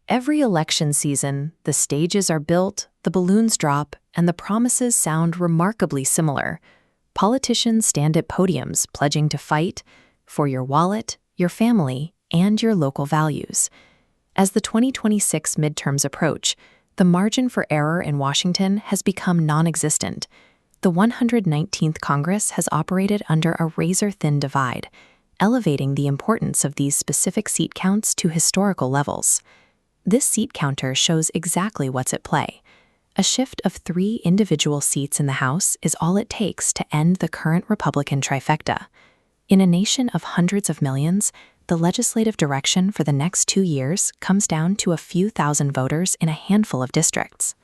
Every election season, the stages are built, the balloons drop, and the promises sound remarkably similar. Politicians stand at podiums pledging to fight for your wallet, your family, and your local values. As the 2026 midterms approach, the margin for error in Washington has become non-existent. The 119th Congress has operated under a razor-thin divide, elevating the importance of these specific seat counts to historical levels. This seat counter shows exactly what's at play. A shift of 3 individual seats in the House is all it takes to end the current Republican trifecta. In a nation of hundreds of millions, the legislative direction for the next 2 years comes down to a few thousand voters in a handful of districts.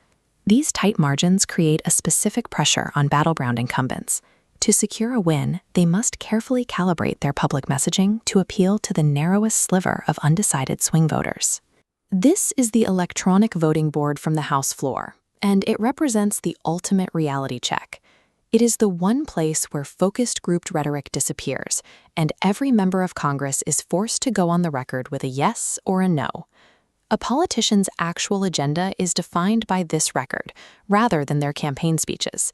These tight margins create a specific pressure on battleground incumbents. To secure a win, they must carefully calibrate their public messaging to appeal to the narrowest sliver of undecided swing voters. This is the electronic voting board from the House floor, and it represents the ultimate reality check. It is the one place where focused grouped rhetoric disappears, and every member of Congress is forced to go on the record with a yes or a no. A politician's actual agenda is defined by this record, rather than their campaign speeches.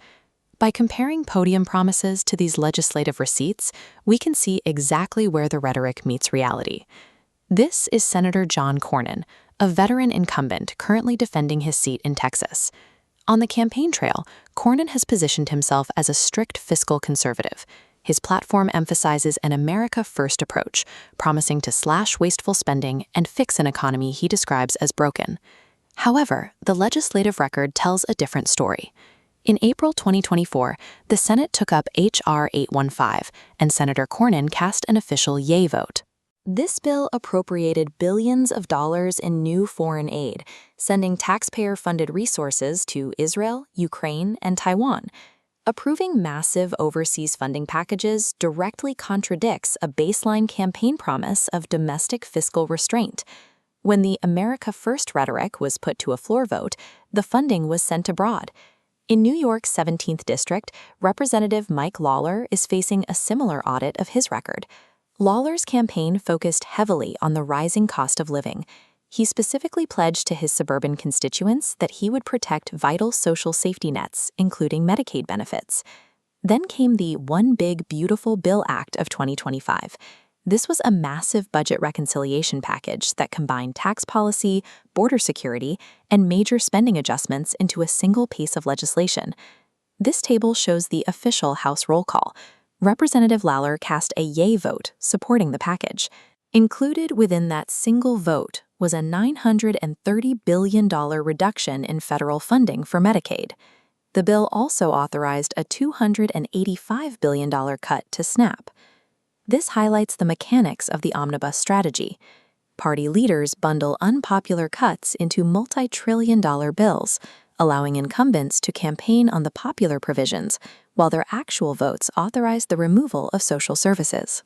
By comparing podium promises to these legislative receipts, we can see exactly where the rhetoric meets reality. This is Senator John Cornyn, a veteran incumbent currently defending his seat in Texas. On the campaign trail, Cornyn has positioned himself as a strict fiscal conservative. His platform emphasizes an America-first approach, promising to slash wasteful spending and fix an economy he describes as broken. However, the legislative record tells a different story. In April 2024, the Senate took up H.R. 815, and Senator Cornyn cast an official yay vote. This bill appropriated billions of dollars in new foreign aid, sending taxpayer-funded resources to Israel, Ukraine, and Taiwan. Approving massive overseas funding packages directly contradicts a baseline campaign promise of domestic fiscal restraint. When the America First rhetoric was put to a floor vote, the funding was sent abroad. In New York's 17th District, Representative Mike Lawler is facing a similar audit of his record. Lawler's campaign focused heavily on the rising cost of living. He specifically pledged to his suburban constituents that he would protect vital social safety nets, including Medicaid benefits. Then came the One Big Beautiful Bill Act of 2025. This was a massive budget reconciliation package that combined tax policy, border security, and major spending adjustments into a single piece of legislation. This table shows the official House roll call. Representative Lawler cast a yay vote supporting the package. Included within that single vote was a $930 billion reduction in federal funding for Medicaid. The bill also authorized a $285 billion cut to SNAP. This highlights the mechanics of the Omnibus strategy. Party leaders bundle unpopular cuts into multi-trillion-dollar bills, allowing incumbents to campaign on the popular provisions, while their actual votes authorize the removal of social services.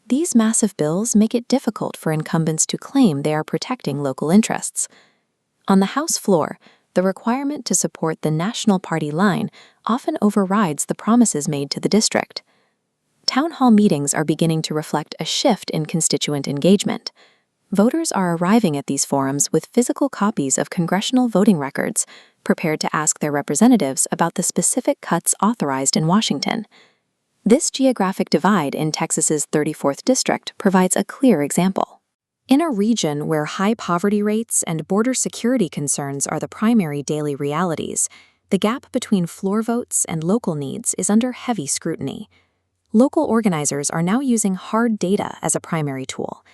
These massive bills make it difficult for incumbents to claim they are protecting local interests. On the House floor, the requirement to support the national party line often overrides the promises made to the district. Town hall meetings are beginning to reflect a shift in constituent engagement. Voters are arriving at these forums with physical copies of congressional voting records, prepared to ask their representatives about the specific cuts authorized in Washington. This geographic divide in Texas's 34th District provides a clear example. In a region where high poverty rates and border security concerns are the primary daily realities, the gap between floor votes and local needs is under heavy scrutiny. Local organizers are now using hard data as a primary tool.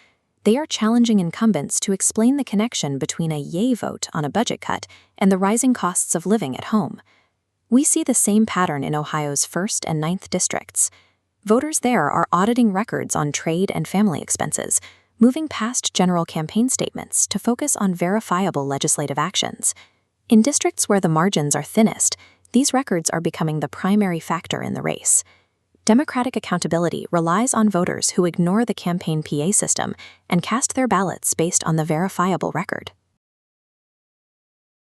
They are challenging incumbents to explain the connection between a yay vote on a budget cut and the rising costs of living at home. We see the same pattern in Ohio's 1st and 9th districts. Voters there are auditing records on trade and family expenses, moving past general campaign statements to focus on verifiable legislative actions. In districts where the margins are thinnest, these records are becoming the primary factor in the race. Democratic accountability relies on voters who ignore the campaign PA system and cast their ballots based on the verifiable record.